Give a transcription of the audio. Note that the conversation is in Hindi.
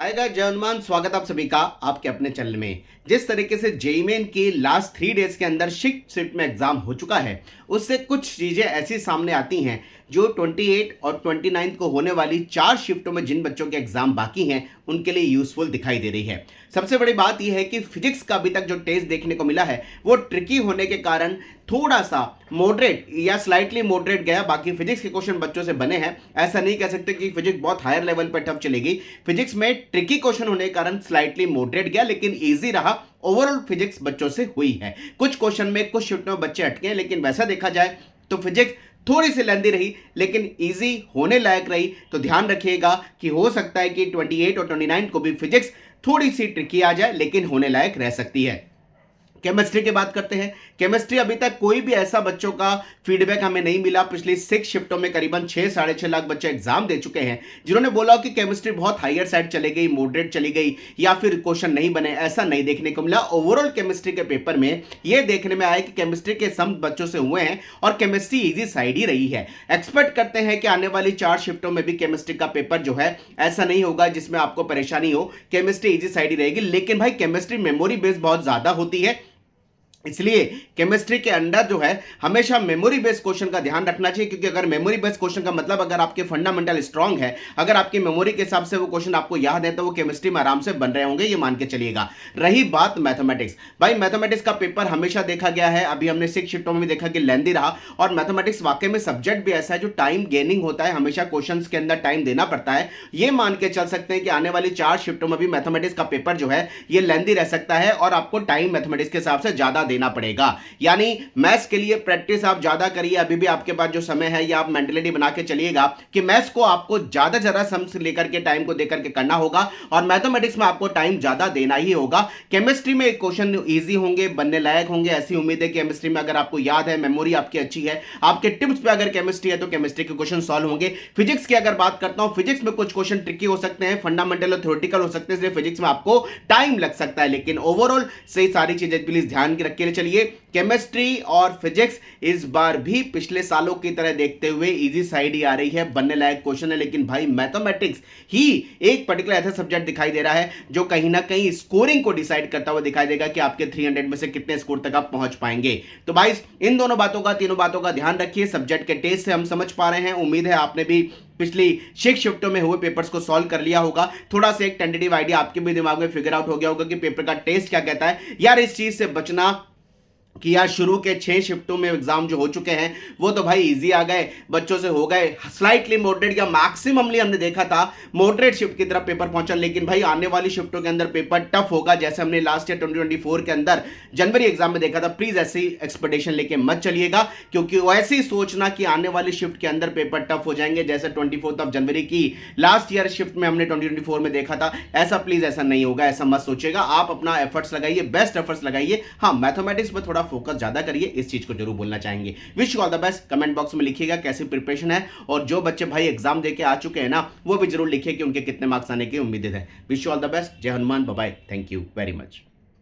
आएगा जय हनुमान। स्वागत आप सभी का आपके अपने चैनल में। जिस तरीके से जेईई मेन के लास्ट 3 डेज के अंदर शिफ्ट में एग्जाम हो चुका है, उससे कुछ चीजें ऐसी सामने आती हैं जो 28 और 29 को होने वाली 4 शिफ्टों में जिन बच्चों के एग्जाम बाकी हैं उनके लिए यूजफुल दिखाई दे रही है। सबसे बड़ी बात यह है कि फिजिक्स का अभी तक जो टेस्ट देखने को मिला है वो ट्रिकी होने के कारण थोड़ा सा मॉडरेट या स्लाइटली मॉडरेट गया। बाकी फिजिक्स के क्वेश्चन बच्चों से बने हैं, ऐसा नहीं कह सकते कि फिजिक्स बहुत हायर लेवल पर टफ चलेगी। फिजिक्स में ट्रिकी क्वेश्चन होने के कारण स्लाइटली मॉडरेट गया, लेकिन इजी रहा। ओवरऑल फिजिक्स बच्चों से हुई है। कुछ क्वेश्चन में कुछ शिफ्ट में बच्चे अटके हैं, लेकिन वैसा देखा जाए तो फिजिक्स थोड़ी सी लेंदी रही लेकिन इजी होने लायक रही। तो ध्यान रखिएगा कि हो सकता है कि 28 और 29 को भी फिजिक्स थोड़ी सी ट्रिकी आ जाए, लेकिन होने लायक रह सकती है। केमिस्ट्री की बात करते हैं। केमिस्ट्री अभी तक कोई भी ऐसा बच्चों का फीडबैक हमें नहीं मिला। पिछली 6 शिफ्टों में करीबन 6-6.5 लाख बच्चे एग्जाम दे चुके हैं जिन्होंने बोला कि केमिस्ट्री बहुत हायर साइड चली गई, मॉडरेट चली गई या फिर क्वेश्चन नहीं बने। ऐसा नहीं देखने को मिला। ओवरऑल केमिस्ट्री के पेपर में यह देखने में आया कि केमिस्ट्री के सम बच्चों से हुए हैं और केमिस्ट्री इजी साइड ही रही है। एक्सपेक्ट करते हैं कि आने वाली 4 शिफ्टों में भी केमिस्ट्री का पेपर जो है ऐसा नहीं होगा जिसमें आपको परेशानी हो। केमिस्ट्री इजी साइड ही रहेगी। लेकिन भाई केमिस्ट्री मेमोरी बेस्ड बहुत ज्यादा होती है, इसलिए केमिस्ट्री के अंदर जो है हमेशा मेमोरी बेस्ड क्वेश्चन का ध्यान रखना चाहिए। क्योंकि अगर मेमोरी बेस्ड क्वेश्चन का मतलब अगर आपके फंडामेंटल स्ट्रांग है, अगर आपकी मेमोरी के हिसाब से वो क्वेश्चन आपको याद है, तो वो केमिस्ट्री में आराम से बन रहे होंगे, ये मान के चलिएगा। रही बात मैथमेटिक्स, भाई मैथमेटिक्स का पेपर हमेशा देखा गया है, अभी हमने 6 शिफ्टों में भी देखा कि लेंदी रहा। और मैथमेटिक्स वाकई में सब्जेक्ट भी ऐसा है जो टाइम गेनिंग होता है, हमेशा क्वेश्चन के अंदर टाइम देना पड़ता है। ये मान के चल सकते हैं कि आने वाली 4 शिफ्टों में भी मैथमेटिक्स का पेपर जो है ये लेंदी रह सकता है और आपको टाइम मैथमेटिक्स के हिसाब से ज्यादा देना पड़ेगा। यानी मैथ्स के लिए प्रैक्टिस आप ज्यादा करिए। अभी भी आपके पास जो समय है, या आप मेंटलिटी बना के चलिएगा कि मैथ्स को आपको ज्यादा सम्स लेकर के टाइम को देकर के करना होगा और मैथमेटिक्स में आपको टाइम ज्यादा देना ही होगा। केमिस्ट्री में क्वेश्चन इजी होंगे, बनने लायक होंगे, ऐसी उम्मीद है। केमिस्ट्री में अगर आपको याद है, मेमोरी आपकी अच्छी है, आपके टिप्स पे अगर केमिस्ट्री है तो केमिस्ट्री के क्वेश्चन सॉल्व होंगे। फिजिक्स की अगर बात करता हूं, फिजिक्स में कुछ क्वेश्चन ट्रिकी हो सकते हैं, फंडामेंटल और थ्योरेटिकल हो सकते हैं, इसलिए फिजिक्स में आपको टाइम लग सकता है। लेकिन ओवरऑल सही सारी चीजें प्लीज ध्यान रख के चलिए। केमिस्ट्री और फिजिक्स इस बार भी पिछले सालों की तरह देखते हुए इजी साइड ही आ रही है, बनने लायक क्वेश्चन है। लेकिन भाई मैथमेटिक्स ही एक पर्टिकुलर ऐसा सब्जेक्ट दिखाई दे रहा है जो कहीं ना कहीं स्कोरिंग को डिसाइड करता हुआ दिखाई देगा कि आपके 300 में से कितने स्कोर तक आप पहुंच पाएंगे। तो भाई इन दोनों बातों का, तीनों बातों का ध्यान रखिए। सब्जेक्ट के टेस्ट से हम समझ पा रहे हैं, उम्मीद है आपने भी पिछली 6 शिफ्टों में हुए पेपर्स को सॉल्व कर लिया होगा। थोड़ा सा एक टेंटेटिव आइडिया आपके भी दिमाग में फिगर आउट हो गया होगा कि पेपर का टेस्ट क्या कहता है। यार इस चीज से बचना कि यार शुरू के 6 शिफ्टों में एग्जाम जो हो चुके हैं वो तो भाई इजी आ गए, बच्चों से हो गए। स्लाइटली मॉडरेट या मैक्सिममली हमने देखा था मॉडरेट शिफ्ट की तरफ पेपर पहुंचा। लेकिन भाई आने वाली शिफ्टों के अंदर पेपर टफ होगा, जैसे हमने लास्ट ईयर 2024 के अंदर जनवरी एग्जाम में देखा था। प्लीज ऐसी एक्सपेक्टेशन लेके मत चलिएगा, क्योंकि वैसे ही सोचना कि आने वाली शिफ्ट के अंदर पेपर टफ हो जाएंगे जैसे 24 जनवरी की लास्ट ईयर शिफ्ट में हमने 2024 में देखा था, ऐसा प्लीज ऐसा नहीं होगा, ऐसा मत सोचिएगा। आप अपना एफर्ट्स लगाइए, बेस्ट एफर्ट्स लगाइए। हाँ, मैथमेटिक्स पर थोड़ा फोकस ज्यादा करिए, इस चीज को जरूर बोलना चाहेंगे। Wish you all the best. Comment box में लिखिएगा कैसी प्रिपरेशन है, और जो बच्चे भाई एग्जाम देके आ चुके हैं ना, वो भी जरूर लिखिए कि उनके कितने मार्क्स आने की उम्मीद है। Wish you all the best. Jai Hanuman. Bye bye. Thank you very much.